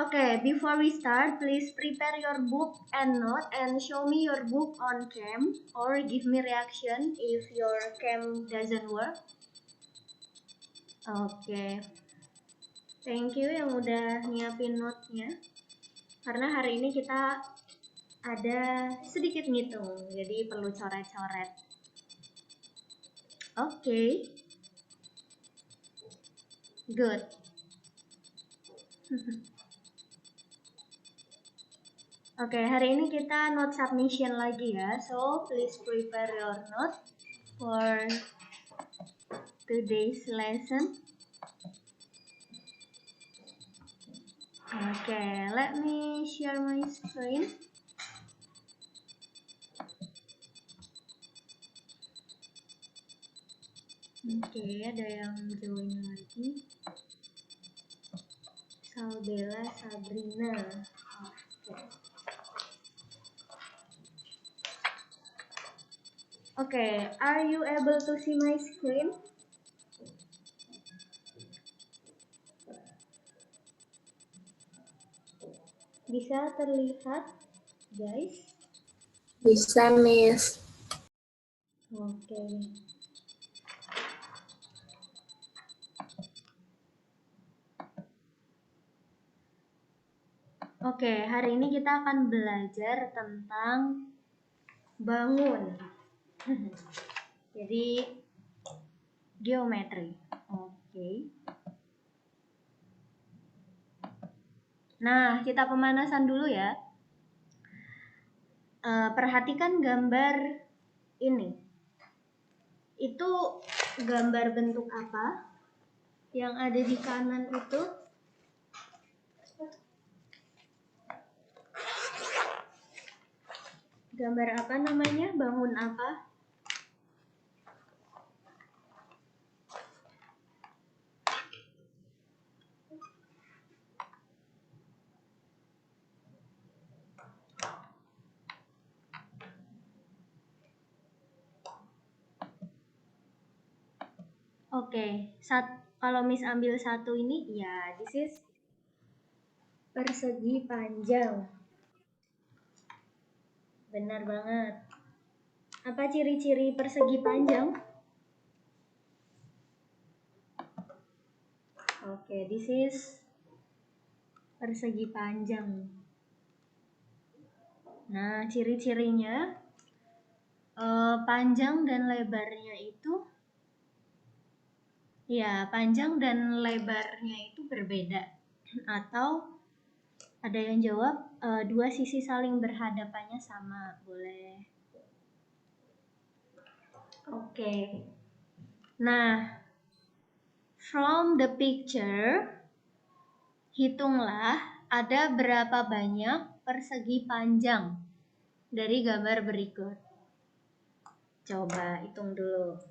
Okay, before we start, please prepare your book and note and show me your book on cam or give me reaction if your cam doesn't work. Oke, thank you yang udah nyiapin note-nya. Karena hari ini kita ada sedikit ngitung, jadi perlu coret-coret. Oke, good. Oke, hari ini kita note submission lagi ya. So, please prepare your note for today's lesson. Okay, let me share my screen. Oke, ada yang join lagi. Salbella Sabrina. Oke. Okay, are you able to see my screen? Bisa terlihat, guys? Bisa, Miss. Oke. Oke, hari ini kita akan belajar tentang bangun. Jadi, geometri. Oke. Nah, kita pemanasan dulu ya. Perhatikan gambar ini. Itu gambar bentuk apa? Yang ada di kanan itu? Gambar apa namanya? Bangun apa? Oke, kalau Miss ambil satu ini, ya, this is persegi panjang. Benar banget. Apa ciri-ciri persegi panjang? Oke, this is persegi panjang. Nah, ciri-cirinya panjang dan lebarnya itu, ya, panjang dan lebarnya itu berbeda. Atau ada yang jawab dua sisi saling berhadapannya sama, boleh. Oke. Nah, from the picture, hitunglah ada berapa banyak persegi panjang dari gambar berikut. Coba hitung dulu.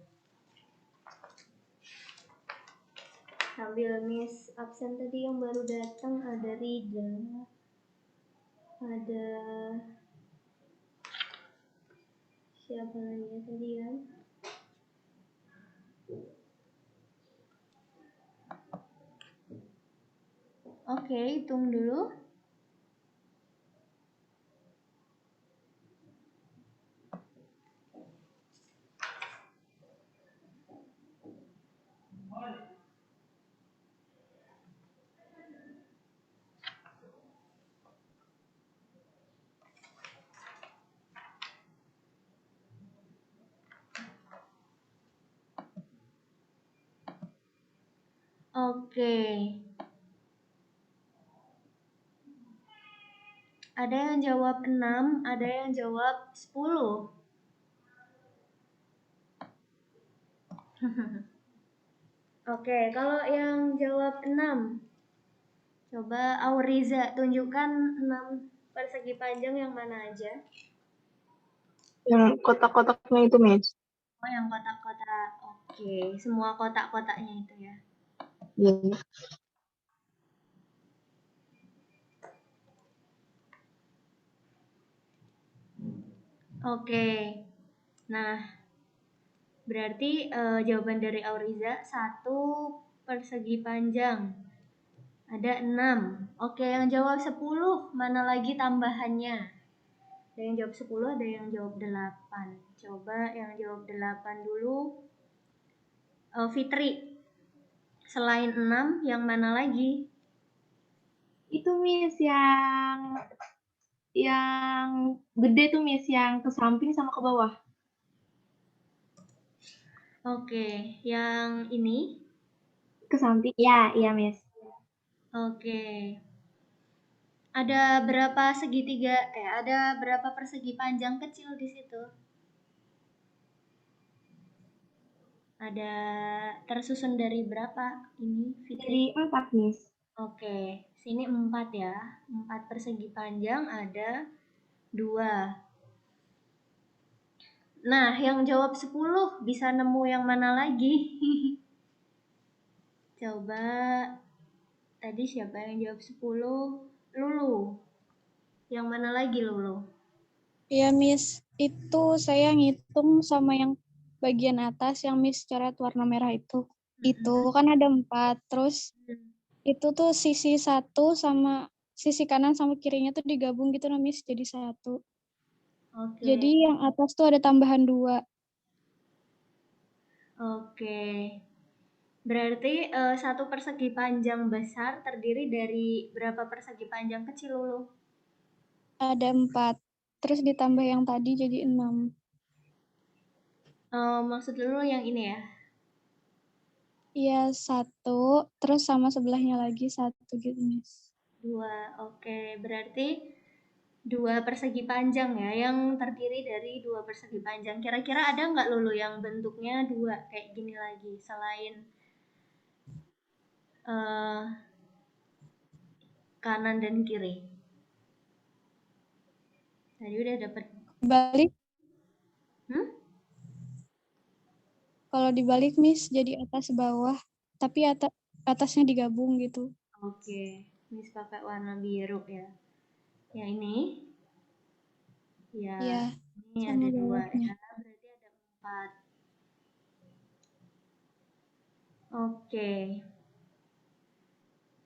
Sambil Miss absen tadi yang baru datang, ada Rida, ada siapa lagi ya tadi kan? Oke, hitung dulu. Oke. Ada yang jawab 6, ada yang jawab 10. Oke, kalau yang jawab 6, coba Auriza tunjukkan 6 persegi panjang yang mana aja? Yang kotak-kotaknya itu, Miss. Oh, yang kotak-kotak. Oke, semua kotak-kotaknya itu ya. Iya. Oke. Nah, berarti jawaban dari Auriza 1 persegi panjang. Ada 6. Oke, yang jawab 10, mana lagi tambahannya? Ada yang jawab 10, ada yang jawab 8. Coba yang jawab 8 dulu. Fitri, selain 6, yang mana lagi? Itu Miss yang gede tuh Miss, yang ke samping sama ke bawah. Oke, yang ini? Ke samping. Ya, iya Miss. Oke. Ada berapa segitiga? Ada berapa persegi panjang kecil di situ? Ada tersusun dari berapa ini, Fitri? Dari 4 Miss. Oke, sini 4 ya. 4 persegi panjang ada 2. Nah, yang jawab 10 bisa nemu yang mana lagi? Coba, tadi siapa yang jawab 10? Lulu. Yang mana lagi Lulu? Iya, Miss. Itu saya ngitung sama yang bagian atas yang Miss coret warna merah itu. Itu kan ada 4. Terus itu tuh sisi 1 sama sisi kanan sama kirinya tuh digabung gitu nah Miss jadi 1. Oke. Jadi yang atas tuh ada tambahan 2. Oke. Berarti satu persegi panjang besar terdiri dari berapa persegi panjang kecil Lulu? Ada 4. Terus ditambah yang tadi jadi 6. Maksud Lulu yang ini ya? Iya, 1. Terus sama sebelahnya lagi 1 gitu Miss. 2. Oke, berarti 2 persegi panjang ya, yang terdiri dari 2 persegi panjang. Kira-kira ada nggak Lulu yang bentuknya 2 kayak gini lagi selain kanan dan kiri? Tadi udah dapet. Balik. Kalau dibalik Miss jadi atas bawah, tapi atasnya digabung gitu. Oke, Miss pakai warna biru ya. Yang ini? Ya, Iya, ini sama ada 2 bawahnya. ya, berarti ada 4. Oke.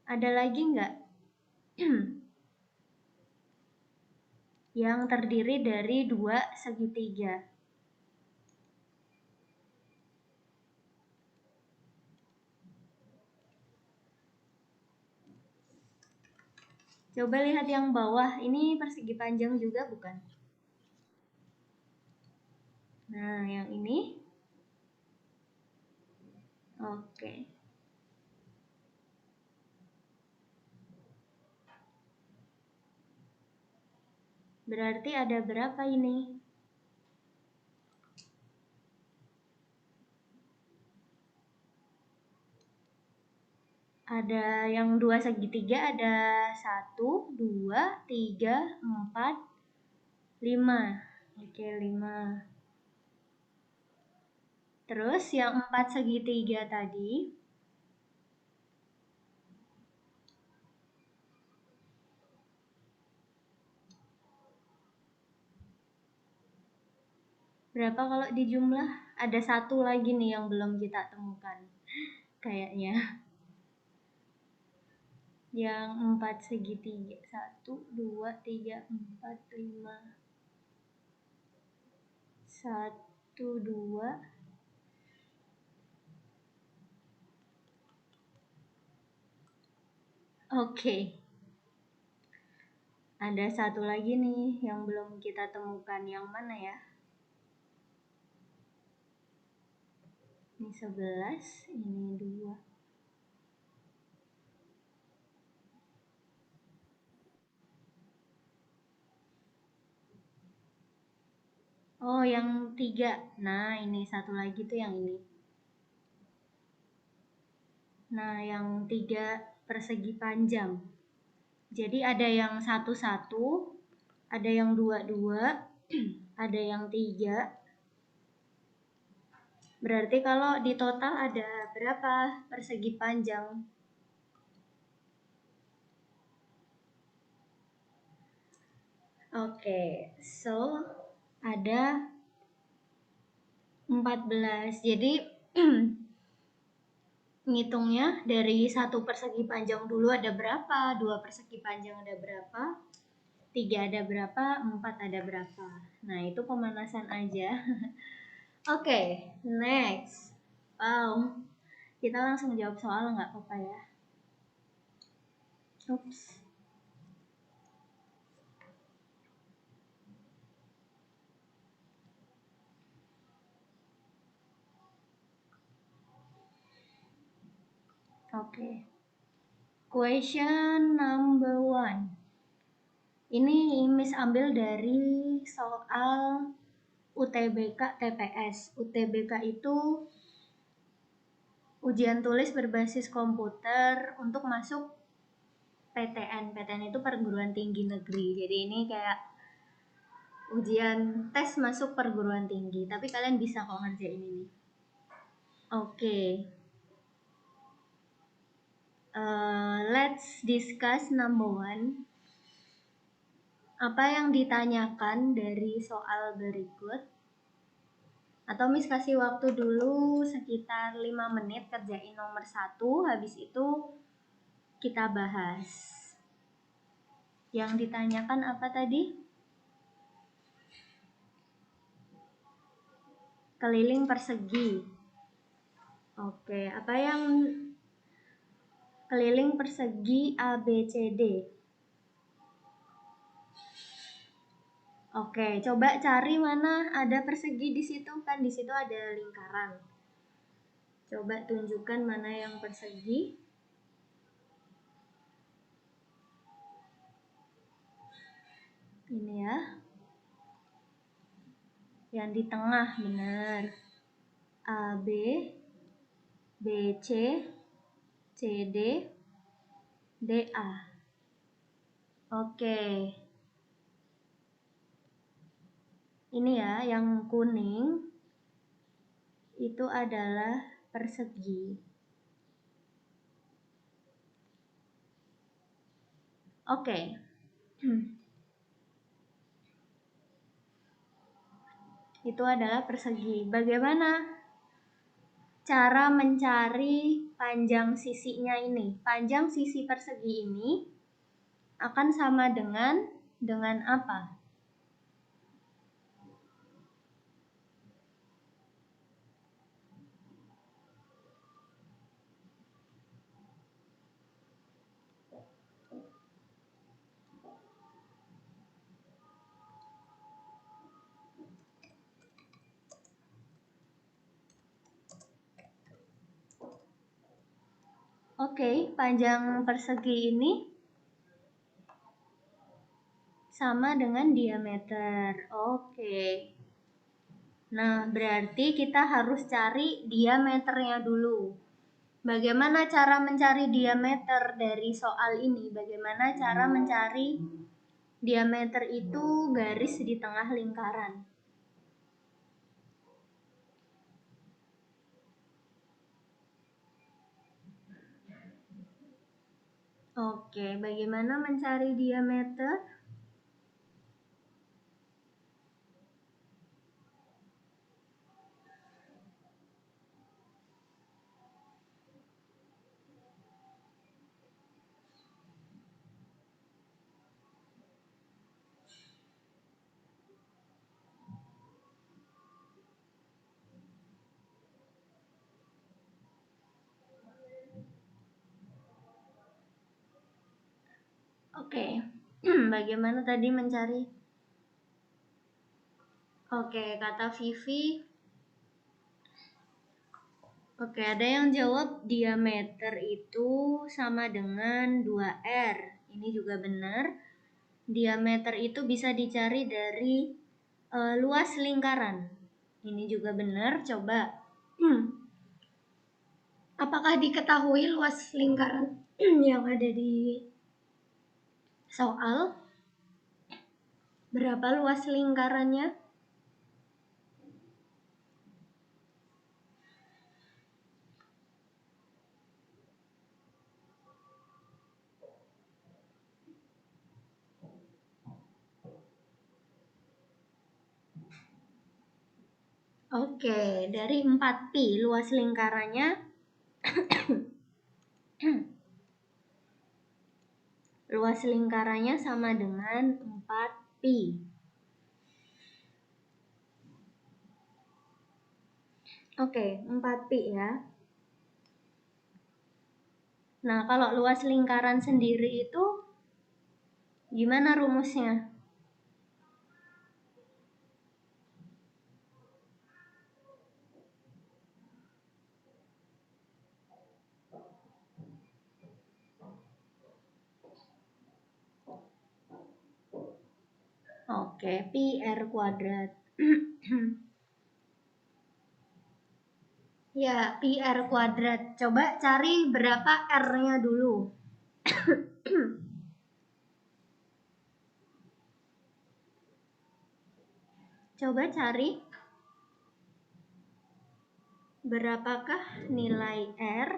Ada lagi nggak? Yang terdiri dari 2 segitiga. Coba lihat yang bawah, ini persegi panjang juga bukan? Nah, yang ini. Oke. Berarti ada berapa ini? Ada yang 2 segitiga, ada 1, 2, 3, 4, 5. Oke, 5. Terus yang 4 segitiga tadi. Berapa kalau dijumlah? Ada 1 lagi nih yang belum kita temukan. Kayaknya. Yang 4 segitiga. 1, 2, 3, 4, 5. 1, 2. Oke. Ada 1 lagi nih yang belum kita temukan. Yang mana ya? Ini 11, ini 2. Oh, yang 3. Nah, ini 1 lagi tuh yang ini. Nah, yang 3 persegi panjang. Jadi ada yang 1-1, ada yang 2-2, ada yang 3. Berarti kalau di total ada berapa persegi panjang? Oke, so ada 14. Jadi ngitungnya dari satu persegi panjang dulu ada berapa, dua persegi panjang ada berapa, tiga ada berapa, empat ada berapa. Nah, itu pemanasan aja. Oke, next. Wow, kita langsung jawab soal nggak apa-apa ya. Oops. Oke. Question number 1. Ini Miss ambil dari soal UTBK TPS. UTBK itu ujian tulis berbasis komputer untuk masuk PTN. PTN itu perguruan tinggi negeri. Jadi ini kayak ujian tes masuk perguruan tinggi. Tapi kalian bisa kok ngerjain ini. Oke. Let's discuss number 1. Apa yang ditanyakan dari soal berikut? Atau Miss kasih waktu dulu sekitar 5 menit kerjain nomor 1, habis itu kita bahas. Yang ditanyakan apa tadi? Keliling persegi. Oke, apa yang keliling persegi ABCD? Oke, coba cari mana ada persegi di situ, kan di situ ada lingkaran. Coba tunjukkan mana yang persegi. Ini ya. Yang di tengah, benar. AB, BC, CD, DA. Oke. Ini ya, yang kuning itu adalah persegi. Oke. Itu adalah persegi. Bagaimana cara mencari panjang sisinya ini? Panjang sisi persegi ini akan sama dengan apa? Oke, panjang persegi ini sama dengan diameter. Oke. Nah, berarti kita harus cari diameternya dulu. Bagaimana cara mencari diameter dari soal ini? Bagaimana cara mencari diameter itu garis di tengah lingkaran? Oke, bagaimana mencari diameter? Oke, bagaimana tadi mencari? Oke, kata Vivi. Oke, ada yang jawab diameter itu sama dengan 2R. Ini juga benar. Diameter itu bisa dicari dari luas lingkaran. Ini juga benar. Coba. Apakah diketahui luas lingkaran yang ada di soal? Berapa luas lingkarannya? Oke, dari 4pi luas lingkarannya Luas lingkarannya sama dengan 4pi. Oke, 4pi ya. Nah, kalau luas lingkaran sendiri itu gimana rumusnya? Oke, pi r kuadrat. Ya, pi r kuadrat. Coba cari berapa r-nya dulu. Coba cari berapakah nilai r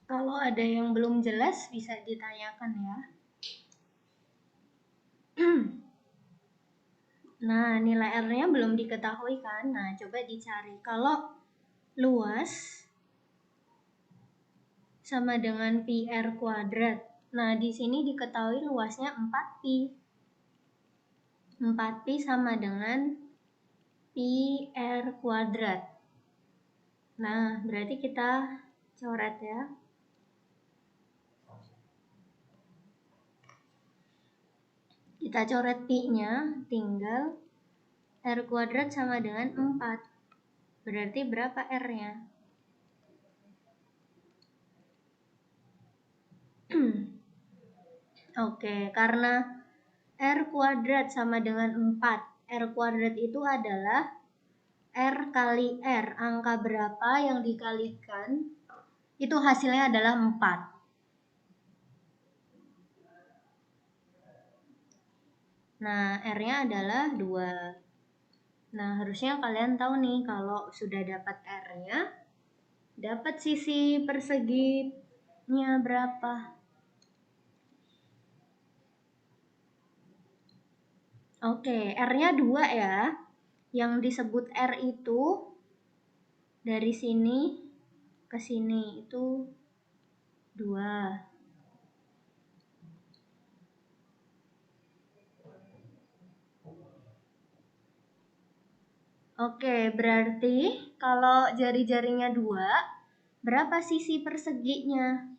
Kalau ada yang belum jelas bisa ditanyakan ya. Nah, nilai R-nya belum diketahui kan? Nah, coba dicari. Kalau luas sama dengan pi r kuadrat. Nah, di sini diketahui luasnya 4pi. 4pi sama dengan pi r kuadrat. Nah, berarti kita coret ya. Kita coret pi-nya, tinggal r kuadrat sama dengan 4. Berarti berapa r-nya? Oke, karena r kuadrat sama dengan 4. R kuadrat itu adalah r kali r. Angka berapa yang dikalikan, itu hasilnya adalah 4. Nah, r-nya adalah 2. Nah, harusnya kalian tahu nih, kalau sudah dapat r-nya, dapat sisi perseginya berapa. Oke, r-nya 2 ya. Yang disebut r itu dari sini ke sini itu 2. Oke, berarti kalau jari-jarinya 2, berapa sisi perseginya?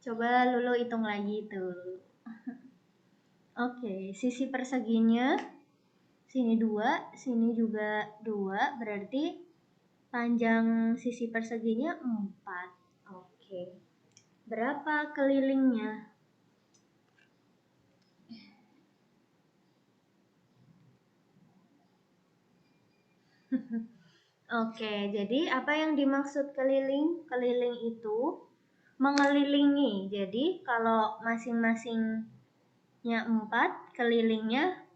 Coba Lulu hitung lagi tuh. Oke, sisi perseginya sini 2, sini juga 2, berarti panjang sisi perseginya 4. Oke. Berapa kelilingnya? Oke, jadi apa yang dimaksud keliling? Keliling itu mengelilingi. Jadi kalau masing-masingnya 4, kelilingnya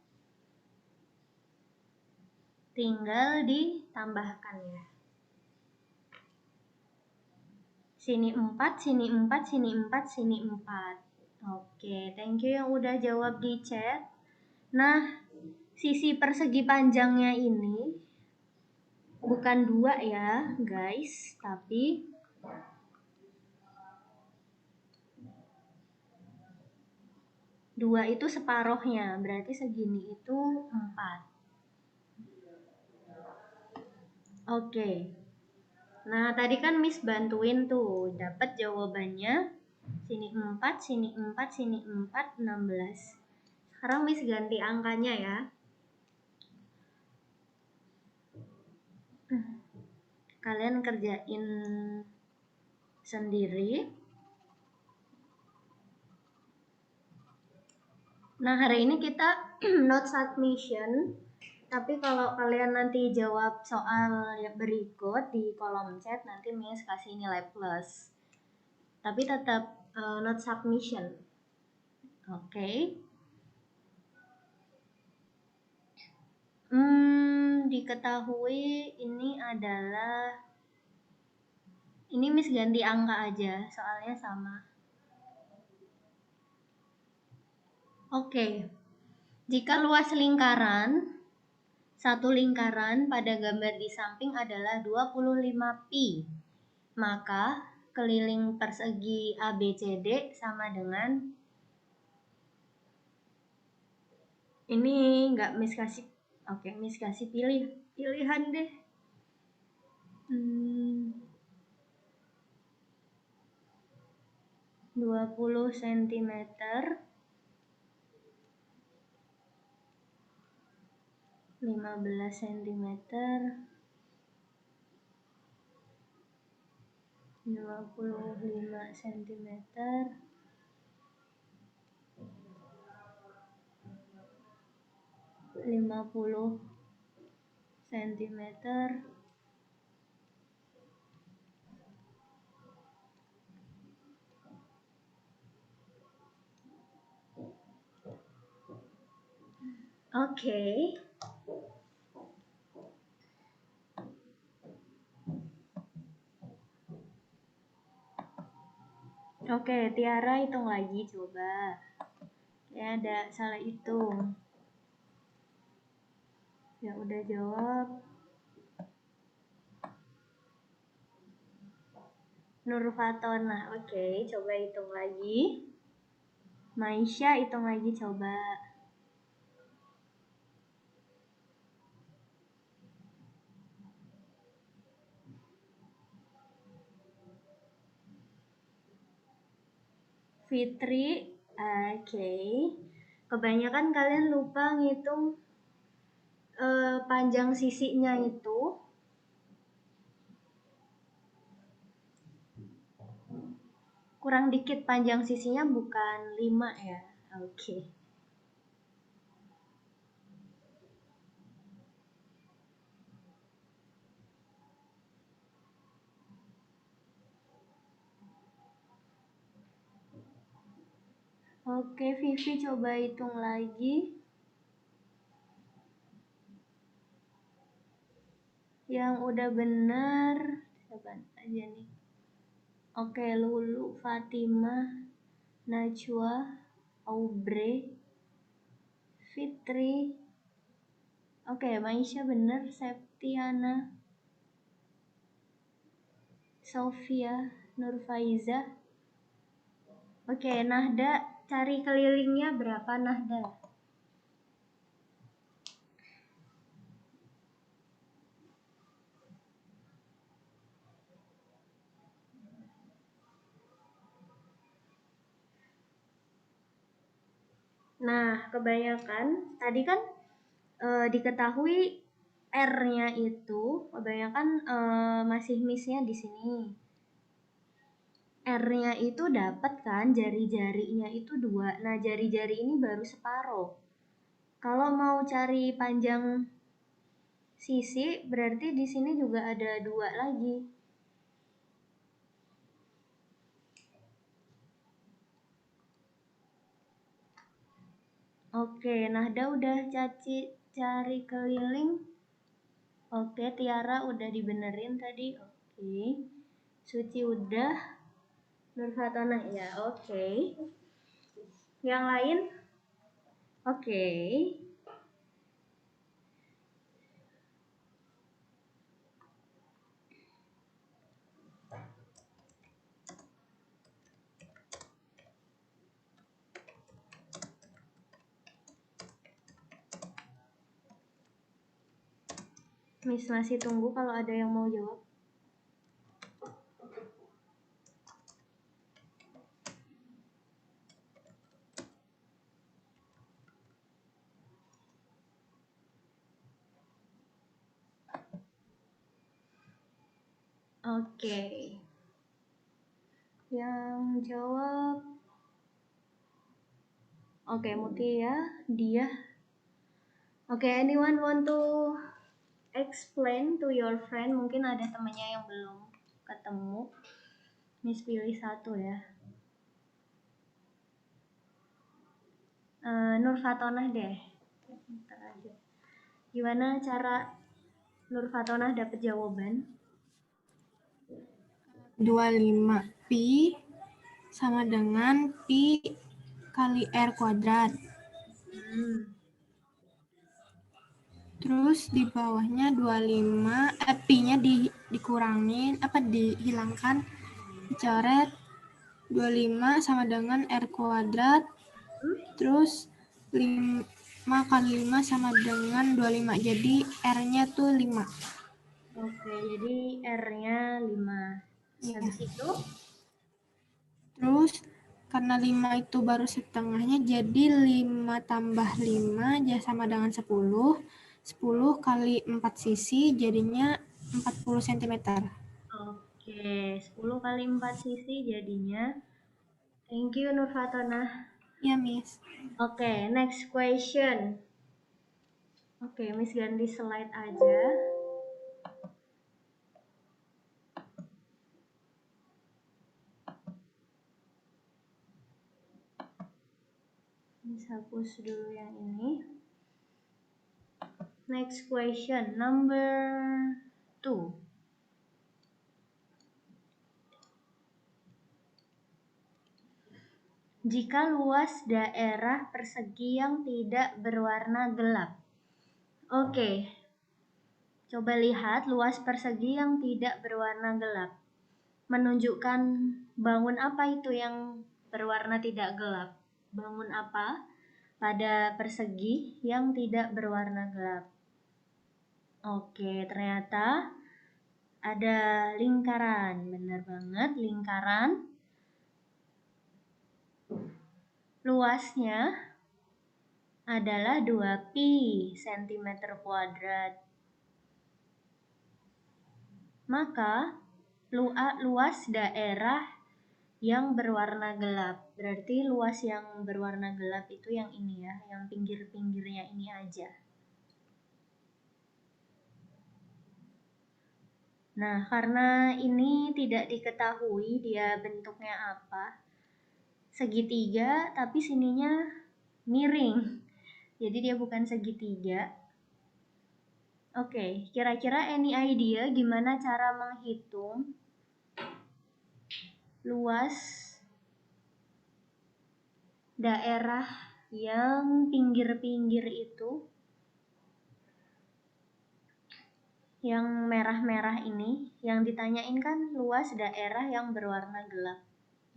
tinggal ditambahkan ya. Sini 4, sini 4, sini 4, sini 4. Oke, thank you yang udah jawab di chat. Nah, sisi persegi panjangnya ini bukan 2 ya guys, tapi 2 itu separohnya, berarti segini itu 4. Oke. Nah, tadi kan Miss bantuin tuh, dapat jawabannya sini 4, sini 4, sini 4, 16. Sekarang Miss ganti angkanya ya. Kalian kerjain sendiri. Nah, hari ini kita not submission. Tapi kalau kalian nanti jawab soal berikut di kolom chat, nanti Miss kasih nilai plus. Tapi tetap not submission. Oke. Diketahui ini adalah Ini Miss ganti angka aja, soalnya sama. Oke. Jika luas lingkaran, satu lingkaran pada gambar di samping adalah 25 pi, maka keliling persegi ABCD sama dengan ini nggak Miss kasih. Oke, Miss kasih pilihan deh. 20 cm, 15 cm, 25 cm, 50 cm, Oke. Oke, Tiara hitung lagi coba. Ya ada salah hitung. Ya udah jawab. Nurfatona. Oke, coba hitung lagi. Maisha hitung lagi coba. Fitri, oke. Kebanyakan kalian lupa ngitung panjang sisinya itu. Kurang dikit panjang sisinya, bukan 5 ya. Oke. Oke, Vivi coba hitung lagi. Yang udah benar siapa aja nih? Oke, Lulu, Fatimah, Najwa, Aubrey, Fitri. Oke, Maisha bener, Septiana, Sofia, Nurfaiza. Oke, Nahda, cari kelilingnya berapa Nahda? Nah, kebanyakan tadi kan diketahui R-nya itu kebanyakan masih miss-nya di sini. R-nya itu dapat kan, jari-jarinya itu 2. Nah, jari-jari ini baru separuh. Kalau mau cari panjang sisi, berarti di sini juga ada 2 lagi. Oke, Nahda udah cari keliling. Oke, Tiara udah dibenerin tadi. Oke. Suci udah. Nurfatona ya, oke. Yang lain? Oke. Miss masih tunggu kalau ada yang mau jawab. Oke. Yang jawab. Oke, Mutia, dia. Oke, anyone want to explain to your friend? Mungkin ada temennya yang belum ketemu. Miss pilih satu ya. Nurfatonah deh. Bentar aja. Gimana cara Nurfatonah dapet jawaban? 25. Pi sama dengan Pi kali R kuadrat. Terus di bawahnya 25, Pi-nya dikurangin, dihilangkan, dicoret. 25 sama dengan R kuadrat. Terus 5 kali 5 sama dengan 25. Jadi R-nya tuh 5. Oke, jadi R-nya 5. Iya. Habis itu? Terus karena 5 itu baru setengahnya, jadi 5 tambah 5 ya sama dengan 10. 10 kali 4 sisi jadinya 40 cm. Oke, 10 kali 4 sisi jadinya. Thank you, Nur Fatona. Ya, Miss. Oke, next question. Oke, Miss ganti slide aja. Miss hapus dulu yang ini. Next question, number 2. Jika luas daerah persegi yang tidak berwarna gelap. Oke. Coba lihat luas persegi yang tidak berwarna gelap. Menunjukkan bangun apa itu yang berwarna tidak gelap? Bangun apa pada persegi yang tidak berwarna gelap? Oke, ternyata ada lingkaran. Benar banget, lingkaran. Luasnya adalah 2pi cm kuadrat. Maka luas daerah yang berwarna gelap. Berarti luas yang berwarna gelap itu yang ini ya, yang pinggir-pinggirnya ini aja. Nah, karena ini tidak diketahui dia bentuknya apa, segitiga tapi sininya miring. Jadi dia bukan segitiga. Oke, kira-kira any idea gimana cara menghitung luas daerah yang pinggir-pinggir itu? Yang merah-merah ini, yang ditanyain kan luas daerah yang berwarna gelap.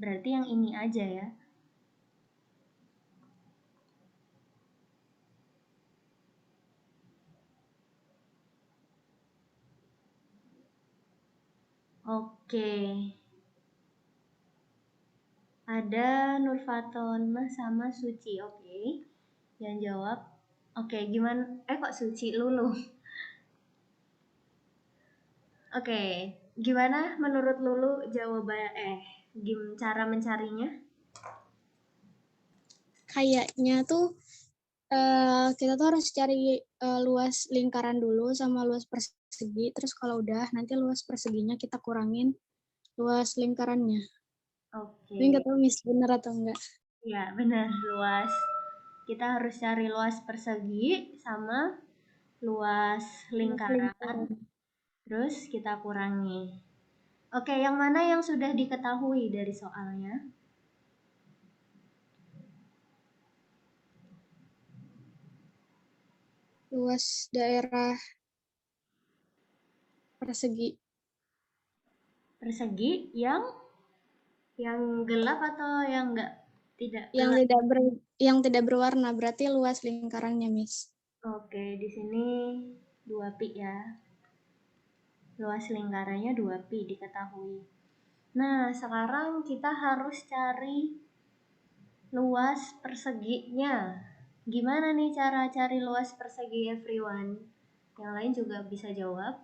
Berarti yang ini aja ya. Oke. Ada Nurfatona sama Suci, oke. Yang jawab. Oke, gimana? Kok Suci Lulu? Oke, gimana menurut Lulu jawaban cara mencarinya? Kayaknya tuh kita tuh harus cari luas lingkaran dulu sama luas persegi. Terus kalau udah nanti luas perseginya kita kurangin luas lingkarannya. Oke. Tapi nggak tahu Miss benar atau enggak. Ya, benar, luas. Kita harus cari luas persegi sama luas lingkaran. Terus kita kurangi. Oke, yang mana yang sudah diketahui dari soalnya? Luas daerah persegi. Persegi yang gelap atau yang tidak Yang gelap? yang tidak berwarna berarti luas lingkarannya, Miss. Oke, di sini 2pi ya. Luas lingkarannya 2pi diketahui. Nah, sekarang kita harus cari luas perseginya. Gimana nih cara cari luas persegi, everyone? Yang lain juga bisa jawab.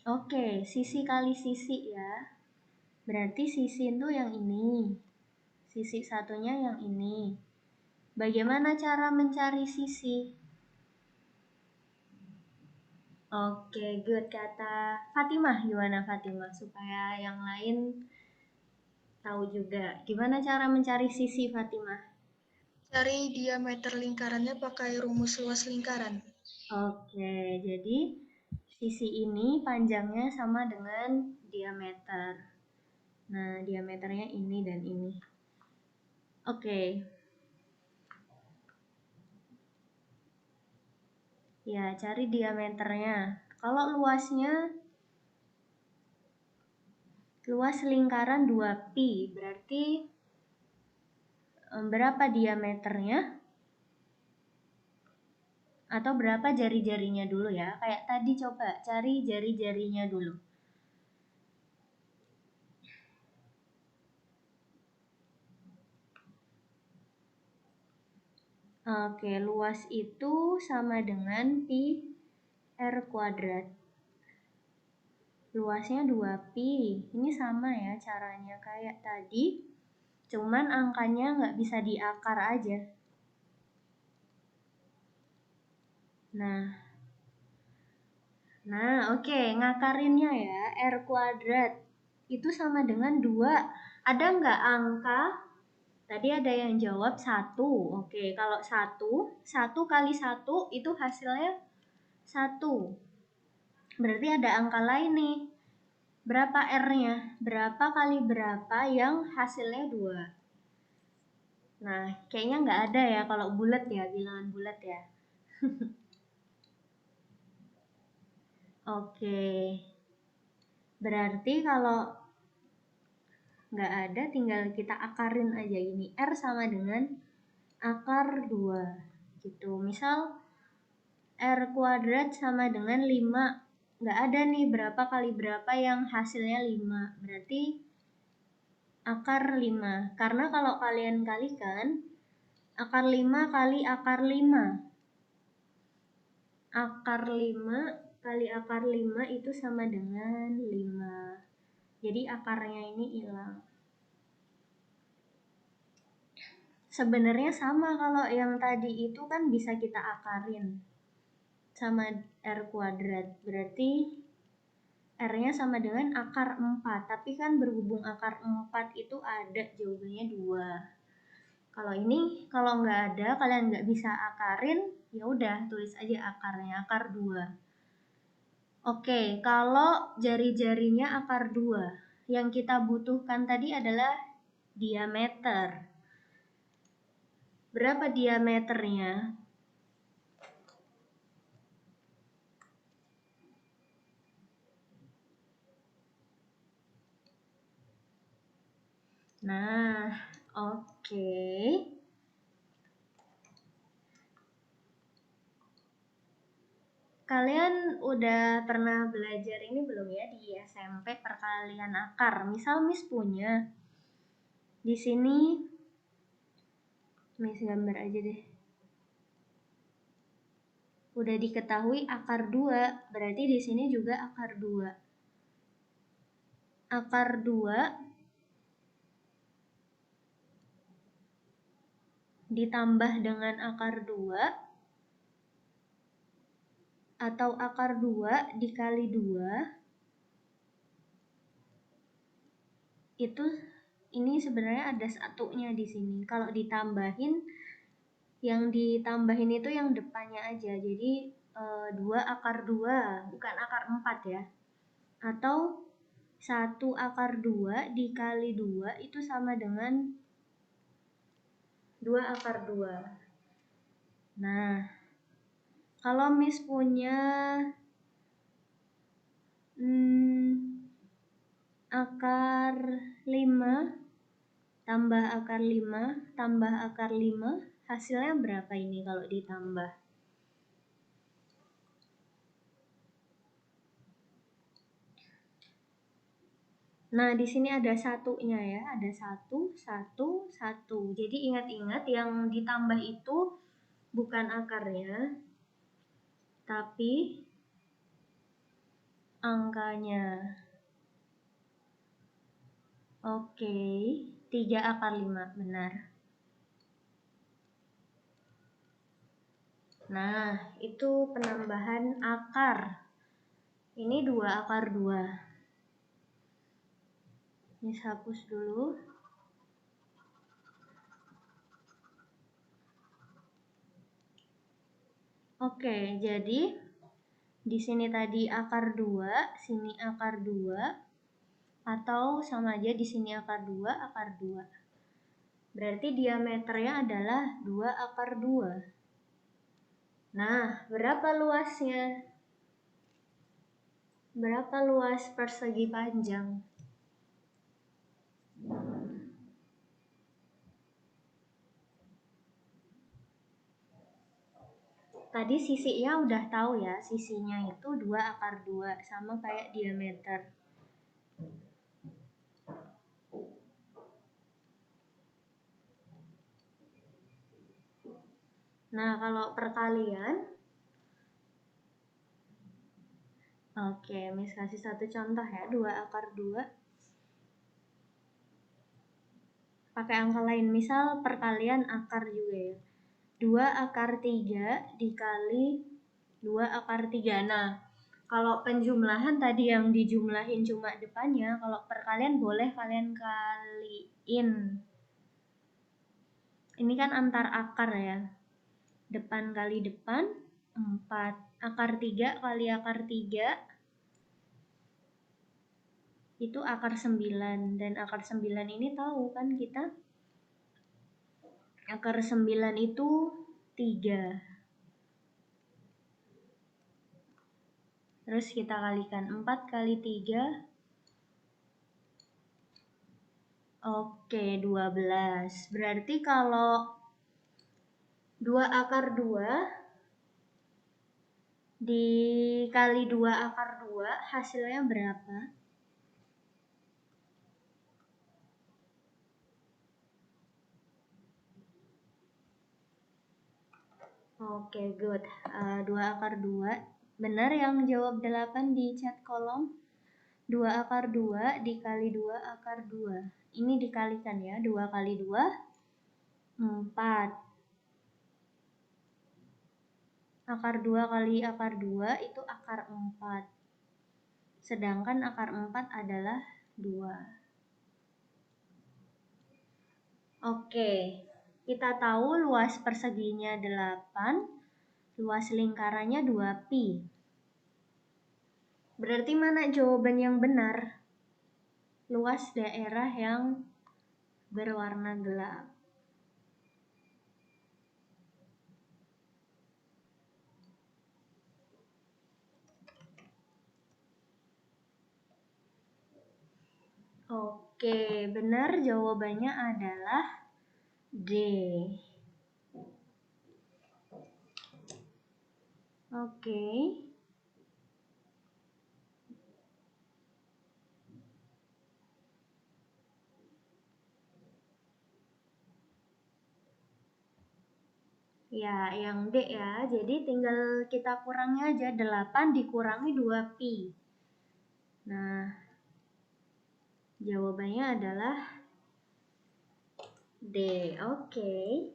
Oke, sisi kali sisi ya. Berarti sisi itu yang ini. Sisi satunya yang ini. Bagaimana cara mencari sisi? Oke, good. Kata Fatimah, gimana Fatimah? Supaya yang lain tahu juga. Gimana cara mencari sisi, Fatimah? Cari diameter lingkarannya pakai rumus luas lingkaran. Oke, jadi sisi ini panjangnya sama dengan diameter. Nah, diameternya ini dan ini. Oke. Ya, cari diameternya. Kalau luasnya, luas lingkaran 2pi, berarti berapa diameternya? Atau berapa jari-jarinya dulu ya? Kayak tadi coba cari jari-jarinya dulu. Oke, luas itu sama dengan pi r kuadrat. Luasnya 2pi. Ini sama ya caranya kayak tadi. Cuman angkanya nggak bisa diakar aja. Nah, oke, ngakarinnya ya, r kuadrat itu sama dengan 2. Ada nggak angka? Tadi ada yang jawab 1. Oke, kalau 1 kali 1 itu hasilnya 1. Berarti ada angka lain nih. Berapa R-nya? Berapa kali berapa yang hasilnya 2? Nah, kayaknya nggak ada ya kalau bulat ya, bilangan bulat ya. Oke. Berarti kalau nggak ada, tinggal kita akarin aja ini. R sama dengan akar 2. Gitu. Misal, R kuadrat sama dengan 5. Nggak ada nih berapa kali berapa yang hasilnya 5. Berarti akar 5. Karena kalau kalian kalikan, akar 5 kali akar 5. Akar 5 kali akar 5 itu sama dengan 5. Jadi akarnya ini hilang. Sebenarnya sama kalau yang tadi itu kan bisa kita akarin sama R kuadrat. Berarti R-nya sama dengan akar 4. Tapi kan berhubung akar 4 itu ada, jawabannya 2. Kalau ini, kalau nggak ada, kalian nggak bisa akarin, ya udah tulis aja akarnya, akar 2. Oke, kalau jari-jarinya akar 2, yang kita butuhkan tadi adalah diameter. Berapa diameternya? Nah, oke. Kalian udah pernah belajar ini belum ya di SMP perkalian akar? Misal Miss punya di sini, Miss gambar aja deh. Udah diketahui akar 2, berarti di sini juga akar 2. Akar 2 ditambah dengan akar 2 atau akar 2 dikali 2 itu ini sebenarnya ada satunya di sini. Kalau ditambahin, yang ditambahin itu yang depannya aja. Jadi 2 akar 2 bukan akar 4 ya. Atau 1 akar 2 dikali 2 itu sama dengan 2 akar 2. Nah, kalau Miss punya akar 5 tambah akar 5 tambah akar 5, hasilnya berapa ini kalau ditambah? Nah, di sini ada satunya ya, ada 1, 1, 1. Jadi ingat-ingat yang ditambah itu bukan akarnya, tapi angkanya. Oke, 3 akar 5, benar. Nah, itu penambahan akar. Ini 2 akar 2. Ini hapus dulu. Oke, jadi Di sini tadi akar 2, sini akar 2, atau sama aja di sini akar 2, akar 2. Berarti diameternya adalah 2 akar 2. Nah, berapa luasnya? Berapa luas persegi panjang? Tadi sisinya udah tahu ya, sisinya itu 2 akar 2, sama kayak diameter. Nah, kalau perkalian, oke, Miss kasih satu contoh ya, 2 akar 2. Pakai angka lain, misal perkalian akar juga ya. 2 akar 3 dikali 2 akar 3. Nah, kalau penjumlahan tadi yang dijumlahin cuma depannya, kalau perkalian boleh kalian kaliin. Ini kan antar akar ya. Depan kali depan, 4. Akar 3 kali akar 3, itu akar 9. Dan akar 9 ini tahu kan kita, akar 9 itu 3. Terus kita kalikan 4 kali 3. Oke, 12. Berarti kalau 2 akar 2 dikali 2 akar 2, hasilnya berapa? Oke, good. 2 akar 2. Benar yang jawab 8 di chat kolom. 2 akar 2 dikali 2 akar 2. Ini dikalikan ya, 2 kali 2, 4. Akar 2 kali akar 2 itu akar 4. Sedangkan akar 4 adalah 2. Oke, kita tahu luas perseginya 8, luas lingkarannya 2pi. Berarti mana jawaban yang benar? Luas daerah yang berwarna gelap. Oke, benar jawabannya adalah D. Oke. Ya, yang D ya. Jadi tinggal kita kurangi aja, 8 dikurangi 2pi. Nah, jawabannya adalah D. Oke.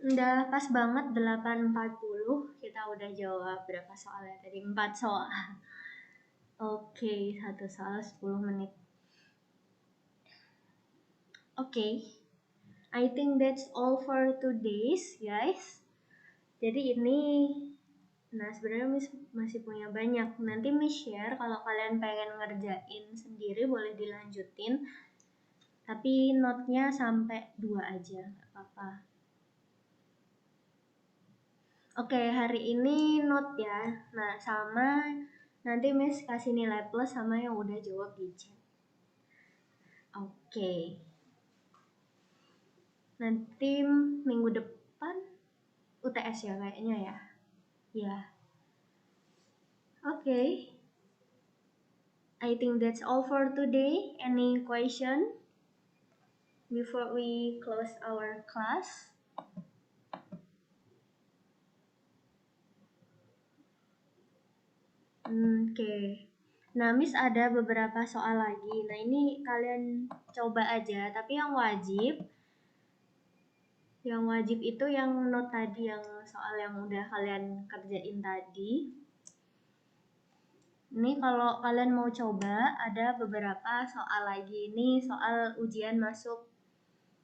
Udah pas banget 8.40. Kita udah jawab berapa soalnya tadi? 4 soal. Oke, satu soal 10 menit. Oke. I think that's all for today's, guys. Jadi ini, nah sebenarnya Miss masih punya banyak. Nanti Miss share kalau kalian pengen ngerjain sendiri boleh dilanjutin. Tapi note-nya sampai 2 aja, nggak apa-apa. Oke, hari ini note ya. Nah, sama nanti Miss kasih nilai plus sama yang udah jawab di chat. Oke. Nanti minggu depan UTS ya kayaknya ya. Ya. Oke. I think that's all for today. Any question before we close our class? Oke. Nah, Miss ada beberapa soal lagi. Nah, ini kalian coba aja, tapi yang wajib itu yang note tadi, yang soal yang udah kalian kerjain tadi. Ini kalau kalian mau coba, ada beberapa soal lagi. Ini soal ujian masuk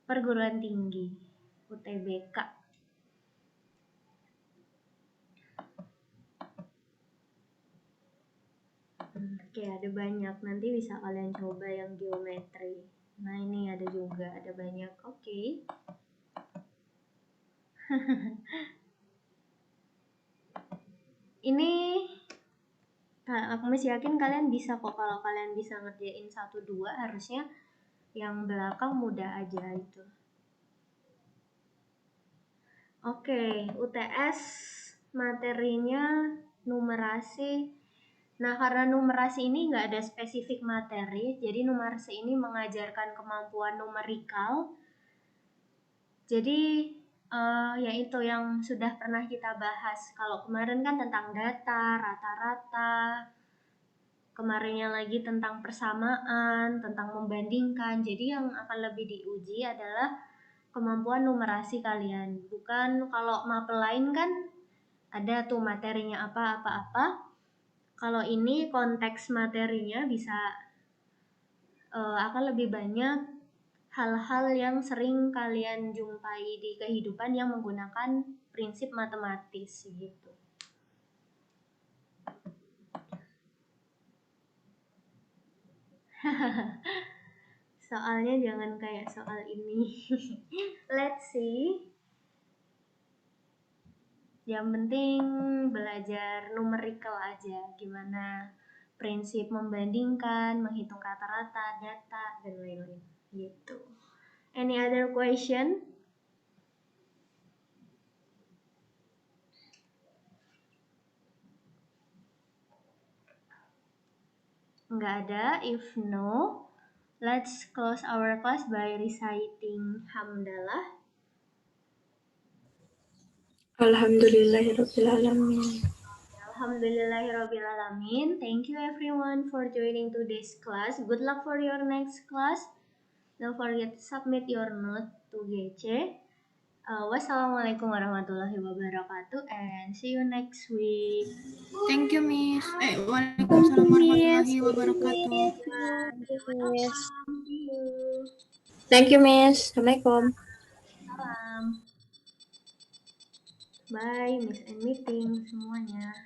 perguruan tinggi, UTBK. Oke, ada banyak. Nanti bisa kalian coba yang geometri. Nah, ini ada juga, ada banyak. Oke. Ini aku masih yakin kalian bisa kok. Kalau kalian bisa ngerjain 1-2, harusnya yang belakang mudah aja itu. Oke, UTS materinya numerasi. Nah, karena numerasi ini nggak ada spesifik materi, jadi numerasi ini mengajarkan kemampuan numerikal. Jadi, yaitu yang sudah pernah kita bahas. Kalau kemarin kan tentang data, rata-rata. Kemarinnya lagi tentang persamaan, tentang membandingkan. Jadi yang akan lebih diuji adalah kemampuan numerasi kalian. Bukan kalau mapel lain kan ada tuh materinya apa-apa-apa. Kalau ini konteks materinya bisa akan lebih banyak hal-hal yang sering kalian jumpai di kehidupan yang menggunakan prinsip matematis gitu. Soalnya jangan kayak soal ini. Let's see. Yang penting belajar numerical aja, gimana prinsip membandingkan, menghitung rata-rata, data, dan lain-lain gitu. Any other question? Nggak ada. If no, let's close our class by reciting hamdalah. Alhamdulillahirrabbilalamin. Alhamdulillahirrabbilalamin. Thank you everyone for joining today's class. Good luck for your next class. Don't forget to submit your note to GC. Wassalamualaikum warahmatullahi wabarakatuh and see you next week. Thank you, Miss. Waalaikumsalam warahmatullahi wabarakatuh. Thank you, Miss. Assalamualaikum. Salam. Bye, Miss and meeting semuanya.